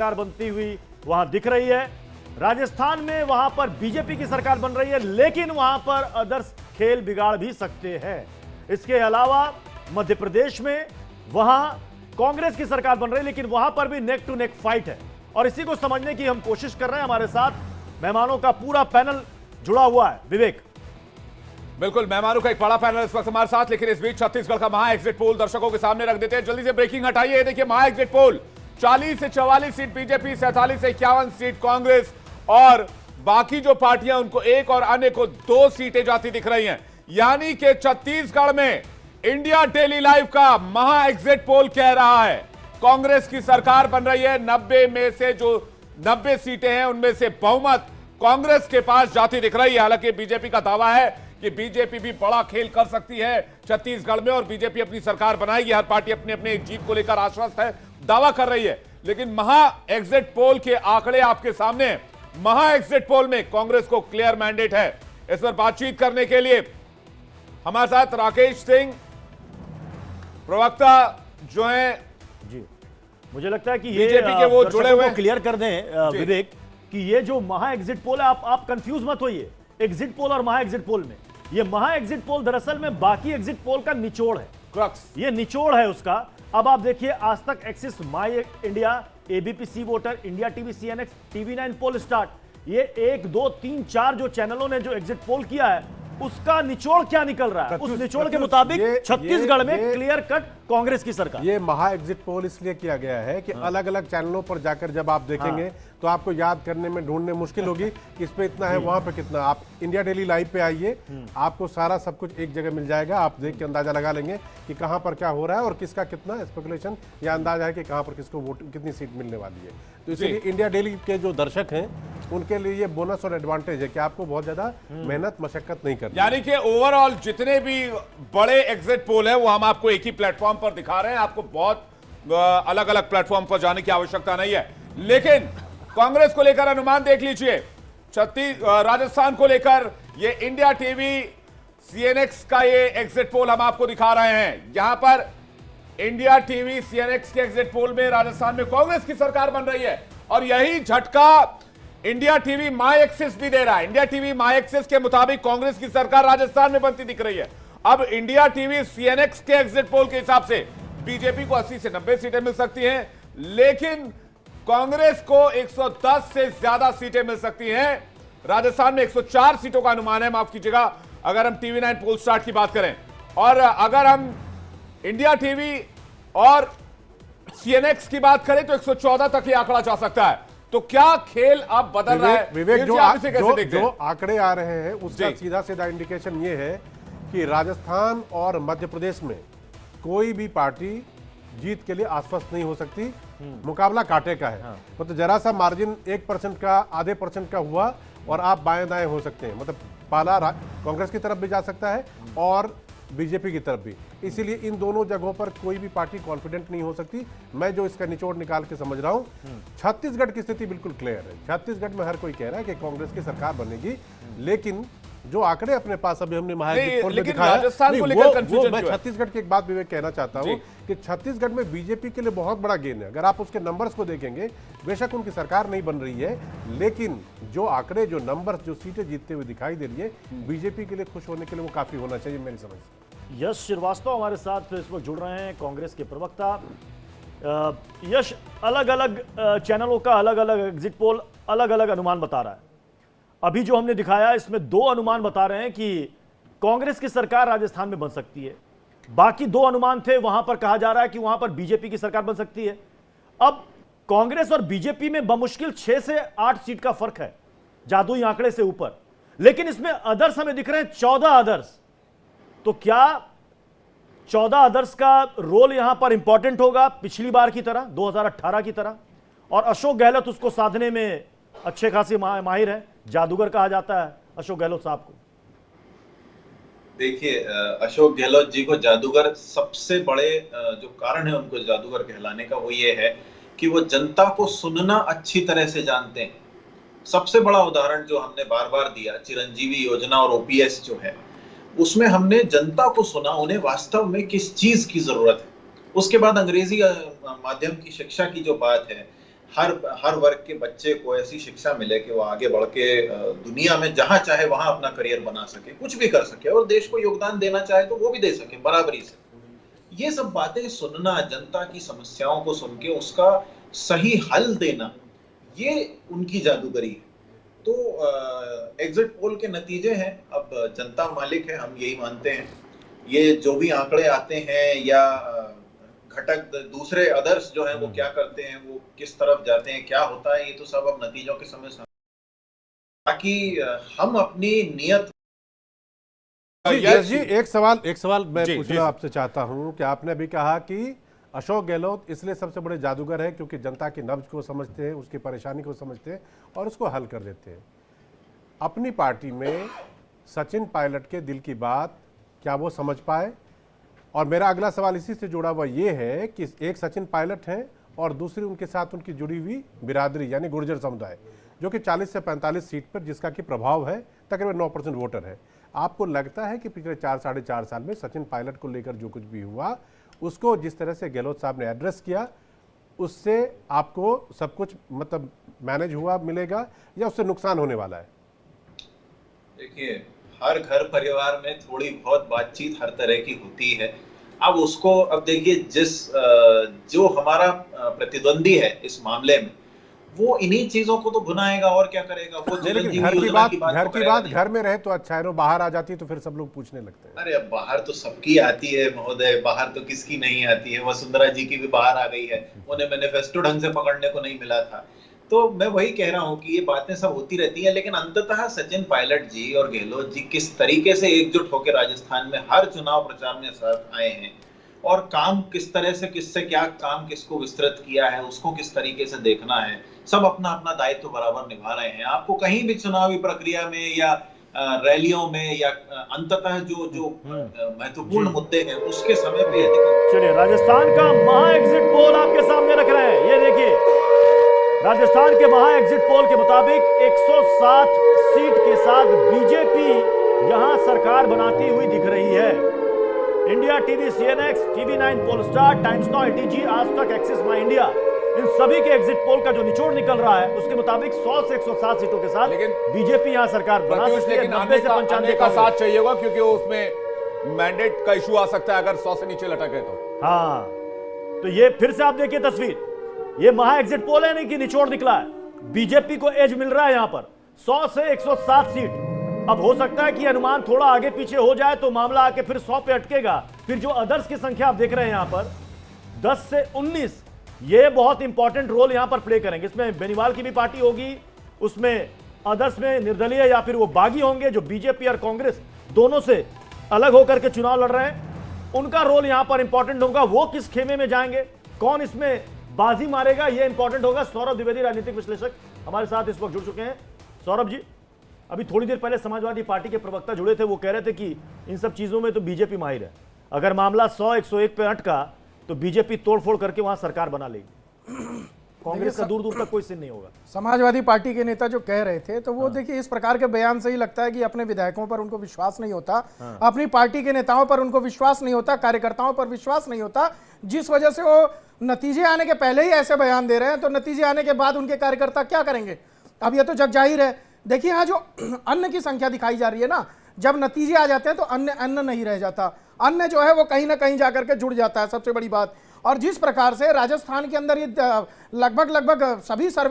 सरकार बनती हुई वहां दिख रही है। राजस्थान में वहां पर बीजेपी की सरकार बन रही है, लेकिन वहां पर अदर्स खेल बिगाड़ भी सकते हैं। इसके अलावा मध्य प्रदेश में वहां कांग्रेस की सरकार बन रही है, लेकिन वहां पर भी नेक टू नेक फाइट है। और इसी को समझने की हम कोशिश कर रहे हैं। हमारे साथ मेहमानों का पूरा पैनल जुड़ा हुआ है। विवेक, बिल्कुल, मेहमानों का एक बड़ा पैनल इस वक्त हमारे साथ, लेकिन इस बीच छत्तीसगढ़ का महा एग्जिट पोल दर्शकों के सामने रख देते हैं। जल्दी से ब्रेकिंग हटाइए। देखिए, महा एग्जिट पोल 40 से 44 सीट बीजेपी, 47 से 51 सीट कांग्रेस और बाकी जो पार्टियां उनको एक और अन्य को 2 सीटें जाती दिख रही हैं। यानी कि छत्तीसगढ़ में इंडिया डेली लाइव का महा एग्जिट पोल कह रहा है कांग्रेस की सरकार बन रही है। 90 में से जो 90 सीटें हैं उनमें से बहुमत कांग्रेस के पास जाती दिख रही है। हालांकि बीजेपी का दावा है कि बीजेपी भी बड़ा खेल कर सकती है छत्तीसगढ़ में और बीजेपी अपनी सरकार बनाएगी। हर पार्टी अपने अपने जीत को लेकर आश्वस्त है, दावा कर रही है। लेकिन महा एग्जिट पोल के आंकड़े आपके सामने हैं। महा एग्जिट पोल में कांग्रेस को क्लियर मैंडेट है। इस पर बातचीत करने के लिए हमारे साथ राकेश सिंह, प्रवक्ता जो हैं जी, मुझे लगता है कि ये बीजेपी के वो जुड़े हुए क्लियर कर दें विवेक कि ये जो महा एग्जिट पोल है, आप कंफ्यूज मत होइए एग्जिट पोल और महा एग्जिट पोल में। ये महा एग्जिट पोल दरअसल में बाकी एग्जिट पोल का निचोड़ है, क्रक्स, ये निचोड़ है उसका। अब आप देखिए, Aaj Tak Axis, My India, ABP C Voter, India TV, CNX, TV nine poll start, ये 1 2 3 4 जो चैनलों ने जो एग्जिट पोल किया है उसका निचोड़ क्या निकल रहा है? उस निचोड़ के मुताबिक छत्तीसगढ़ में क्लियर कट कांग्रेस की सरकार। ये महा एग्जिट पोल इसलिए किया गया है कि अलग अलग चैनलों पर जाकर जब आप देखेंगे तो आपको याद करने में, ढूंढने मुश्किल होगी कि इस पे इतना है, वहां पे कितना। आप इंडिया डेली लाइव पे आइए, आपको सारा सब कुछ एक जगह मिल जाएगा। आप देख के अंदाजा लगा लेंगे कि कहां पर क्या हो रहा है और किसका कितना स्पेकुलेशन या अंदाजा है कि कहां पर किसको वोट, कितनी सीट मिलने वाली है। तो इसलिए इंडिया डेली के जो दर्शक हैं उनके लिए ये बोनस और एडवांटेज है कि आपको बहुत ज्यादा मेहनत मशक्कत नहीं करनी। यानी कि ओवरऑल जितने भी बड़े एग्जिट पोल है वो हम आपको एक ही प्लेटफॉर्म पर दिखा रहे हैं। आपको बहुत अलग अलग प्लेटफॉर्म पर जाने की आवश्यकता नहीं है। लेकिन कांग्रेस को लेकर अनुमान देख लीजिए। राजस्थान को लेकर ये इंडिया टीवी, सीएनएक्स का ये एग्जिट पोल हम आपको दिखा रहे हैं। यहां पर इंडिया टीवी, सीएनएक्स के एग्जिट पोल में राजस्थान में कांग्रेस की सरकार बन रही है और यही झटका इंडिया टीवी माई एक्सिस भी दे रहा है। इंडिया टीवी माई एक्सिस के मुताबिक कांग्रेस की सरकार राजस्थान में बनती दिख रही है। अब इंडिया टीवी, सीएनएक्स के एग्जिट पोल के हिसाब से बीजेपी को 80 से 90 सीटें मिल सकती हैं, लेकिन कांग्रेस को 110 से ज्यादा सीटें मिल सकती हैं। राजस्थान में 104 सीटों का अनुमान है, माफ कीजिएगा, अगर हम टीवी9 पोल स्टार्ट की बात करें। और अगर हम इंडिया टीवी और सीएनएक्स की बात करें तो 114 तक ये आंकड़ा जा सकता है। तो क्या खेल अब बदल रहा है? विवेक, जो आंकड़े आ रहे हैं उसका सीधा सीधा इंडिकेशन ये है कि राजस्थान और मध्य प्रदेश में कोई भी पार्टी जीत के लिए आश्वस्त नहीं हो सकती। मुकाबला कांटे का है। मतलब जरा सा मार्जिन 1% का, आधे % का हुआ और आप बाएं दाएं हो सकते हैं। मतलब पाला कांग्रेस की तरफ भी जा सकता है और बीजेपी की तरफ भी। इसीलिए इन दोनों जगहों पर कोई भी पार्टी कॉन्फिडेंट नहीं हो सकती। मैं जो इसका निचोड़ निकाल के समझ रहा हूं, छत्तीसगढ़ की स्थिति बिल्कुल क्लियर है। छत्तीसगढ़ में हर कोई कह रहा है कि कांग्रेस की सरकार बनेगी, लेकिन जो आंकड़े अपने पास अभी हमने मैं छत्तीसगढ़ की एक बात विवेक कहना चाहता हूं कि छत्तीसगढ़ में बीजेपी के लिए बहुत बड़ा गेन है। अगर आप उसके नंबर्स को देखेंगे, बेशक उनकी सरकार नहीं बन रही है, लेकिन जो आंकड़े, जो नंबर्स, जो सीटें जीतते हुए दिखाई दे रही है, बीजेपी के लिए खुश होने के लिए वो काफी होना चाहिए मेरी समझ से। यश श्रीवास्तव हमारे साथ इस वक्त जुड़ रहे हैं, कांग्रेस के प्रवक्ता। यश, अलग अलग चैनलों का अलग अलग एग्जिट पोल अलग अलग अनुमान बता रहा है। अभी जो हमने दिखाया इसमें 2 अनुमान बता रहे हैं कि कांग्रेस की सरकार राजस्थान में बन सकती है। बाकी 2 अनुमान थे, वहां पर कहा जा रहा है कि वहां पर बीजेपी की सरकार बन सकती है। अब कांग्रेस और बीजेपी में बमुश्किल 6 से 8 सीट का फर्क है, जादुई आंकड़े से ऊपर। लेकिन इसमें अदर्स हमें दिख रहे हैं, 14 अदर्स। तो क्या 14 अदर्स का रोल यहां पर इंपॉर्टेंट होगा पिछली बार की तरह, 2018 की तरह? और अशोक गहलोत उसको साधने में अच्छे खासे माहिर है, जादूगर कहा जाता है अशोक गहलोत साहब को। देखिए, अशोक गहलोत जी को जादूगर, सबसे बड़े जो कारण है उनको जादूगर कहलाने का वो ये है कि वो जनता को सुनना अच्छी तरह से जानते हैं। सबसे बड़ा उदाहरण जो हमने बार बार दिया, चिरंजीवी योजना और ओपीएस जो है, उसमें हमने जनता को सुना, उन्हें वास्तव में किस चीज की जरूरत है। उसके बाद अंग्रेजी माध्यम की शिक्षा की जो बात है, हर वर्ग के बच्चे को ऐसी शिक्षा मिले कि वो आगे बढ़ के दुनिया में जहां चाहे वहां अपना करियर बना सके, कुछ भी कर सके, और देश को योगदान देना चाहे तो वो भी दे सके बराबरी से। ये सब बातें सुनना, जनता की समस्याओं को सुन के उसका सही हल देना, ये उनकी जादूगरी है। तो एग्जिट पोल के नतीजे हैं, अब जनता मालिक है, हम यही मानते हैं। ये जो भी आंकड़े आते हैं या घटक दूसरे अदर्स जो हैं वो क्या करते हैं, वो किस तरफ जाते हैं, क्या होता है, ये तो सब अब नतीजों के समय ताकि हम अपनी नियत। यश जी, एक सवाल मैं जी, पूछना आपसे चाहता हूं कि आपने भी कहा कि अशोक गहलोत इसलिए सबसे बड़े जादूगर है क्योंकि जनता की नब्ज को समझते हैं, उसकी परेशानी को समझते हैं और उसको हल कर देते हैं। अपनी पार्टी में सचिन पायलट के दिल की बात क्या वो समझ पाए? और मेरा अगला सवाल इसी से जुड़ा हुआ ये है कि एक सचिन पायलट हैं और दूसरी उनके साथ उनकी जुड़ी हुई बिरादरी यानी गुर्जर समुदाय, जो कि 40 से 45 सीट पर जिसका कि प्रभाव है, तकरीबन 9% वोटर है। आपको लगता है कि पिछले 4-4.5 साल में सचिन पायलट को लेकर जो कुछ भी हुआ, उसको जिस तरह से गहलोत साहब ने एड्रेस किया, उससे आपको सब कुछ मतलब मैनेज हुआ मिलेगा या उससे नुकसान होने वाला है? देखिए, हर घर परिवार में थोड़ी बहुत बातचीत हर तरह की होती है। अब उसको, अब देखिए, जो हमारा प्रतिद्वंदी है इस मामले में, वो इन्हीं चीजों को तो भुनाएगा और क्या करेगा। वो लेकिन घर की बात घर में रहे तो अच्छा है ना, बाहर आ जाती तो फिर सब लोग पूछने लगते हैं। अरे अब बाहर तो सबकी आती है महोदय, बाहर तो किसकी नहीं आती है। वसुंधरा जी की भी बाहर आ गई है, उन्हें मैनिफेस्टो ढंग से पकड़ने को नहीं मिला था। तो मैं वही कह रहा हूं कि ये बातें सब होती रहती हैं, लेकिन अंततः सचिन पायलट जी और गहलोत जी किस तरीके से एकजुट होकर राजस्थान में हर चुनाव प्रचार में साथ आए हैं और काम किस तरह से, किससे क्या काम किसको विस्तृत किया है, उसको किस तरीके से देखना है, सब अपना अपना दायित्व बराबर निभा रहे हैं। आपको कहीं भी चुनावी प्रक्रिया में या रैलियों में या अंततः जो महत्वपूर्ण मुद्दे हैं उसके समय पे चलिए, राजस्थान का महा एग्जिट पोल आपके सामने रख रहे हैं। ये देखिए, राजस्थान के महा एग्जिट पोल के मुताबिक 107 सीट के साथ बीजेपी यहां सरकार बनाती हुई दिख रही है। India TV, CNX, TV9 Polstar, Times Now, ATG, Aaj Tak, Axis My India, इन सभी के एग्जिट पोल का जो निचोड़ निकल रहा है उसके मुताबिक 100 से 107 सीटों के साथ बीजेपी यहां सरकार बना सकती है। 90 से 95 का साथ चाहिए होगा, क्योंकि उसमें मैंडेट का इशू आ सकता है अगर 100 से नीचे लटके तो। हाँ, तो ये फिर से आप देखिए तस्वीर, ये महा एग्जिट पोल है नहीं कि निचोड़ निकला है। बीजेपी को एज मिल रहा है यहां पर 100 से 107 सीट। अब हो सकता है कि अनुमान थोड़ा आगे पीछे हो जाए तो मामला आके फिर 100 पे अटकेगा। फिर जो अदर्स की संख्या आप देख रहे हैं यहां पर 10 से 19, ये बहुत इंपॉर्टेंट रोल यहां पर प्ले करेंगे। इसमें बेनीवाल की भी पार्टी होगी, उसमें अदर्स में निर्दलीय या फिर वो बागी होंगे जो बीजेपी और कांग्रेस दोनों से अलग होकर के चुनाव लड़ रहे हैं, उनका रोल यहां पर इंपॉर्टेंट होगा। वो किस खेमे में जाएंगे, कौन इसमें बाजी मारेगा, ये इंपॉर्टेंट होगा। सौरभ द्विवेदी राजनीतिक विश्लेषक हमारे साथ इस वक्त जुड़ चुके हैं। सौरभ जी, अभी थोड़ी देर पहले समाजवादी पार्टी के प्रवक्ता जुड़े थे, वो कह रहे थे कि इन सब चीजों में तो बीजेपी माहिर है, अगर मामला 100-101 पे अटका तो बीजेपी तोड़फोड़ करके वहां सरकार बना लेगी, कांग्रेस का दूर दूर तक कोई सीन नहीं होगा। समाजवादी पार्टी के नेता जो कह रहे थे, तो वो देखिए इस प्रकार के बयान से ही लगता है कि अपने विधायकों पर उनको विश्वास नहीं होता, अपनी पार्टी के नेताओं पर उनको विश्वास नहीं होता, कार्यकर्ताओं पर विश्वास नहीं होता, जिस वजह से वो नतीजे आने के पहले ही ऐसे बयान दे रहे हैं। तो नतीजे आने के बाद उनके कार्यकर्ता क्या करेंगे, अब ये तो जग जाहिर है। देखिए यहाँ जो अन्न की संख्या दिखाई जा रही है ना, जब नतीजे आ जाते हैं तो अन्न नहीं रह जाता, अन्न जो है वो कहीं ना कहीं जाकर के जुड़ जाता है, सबसे बड़ी बात। और जिस प्रकार से राजस्थान के अंदर ये लगभग सभी सर्वे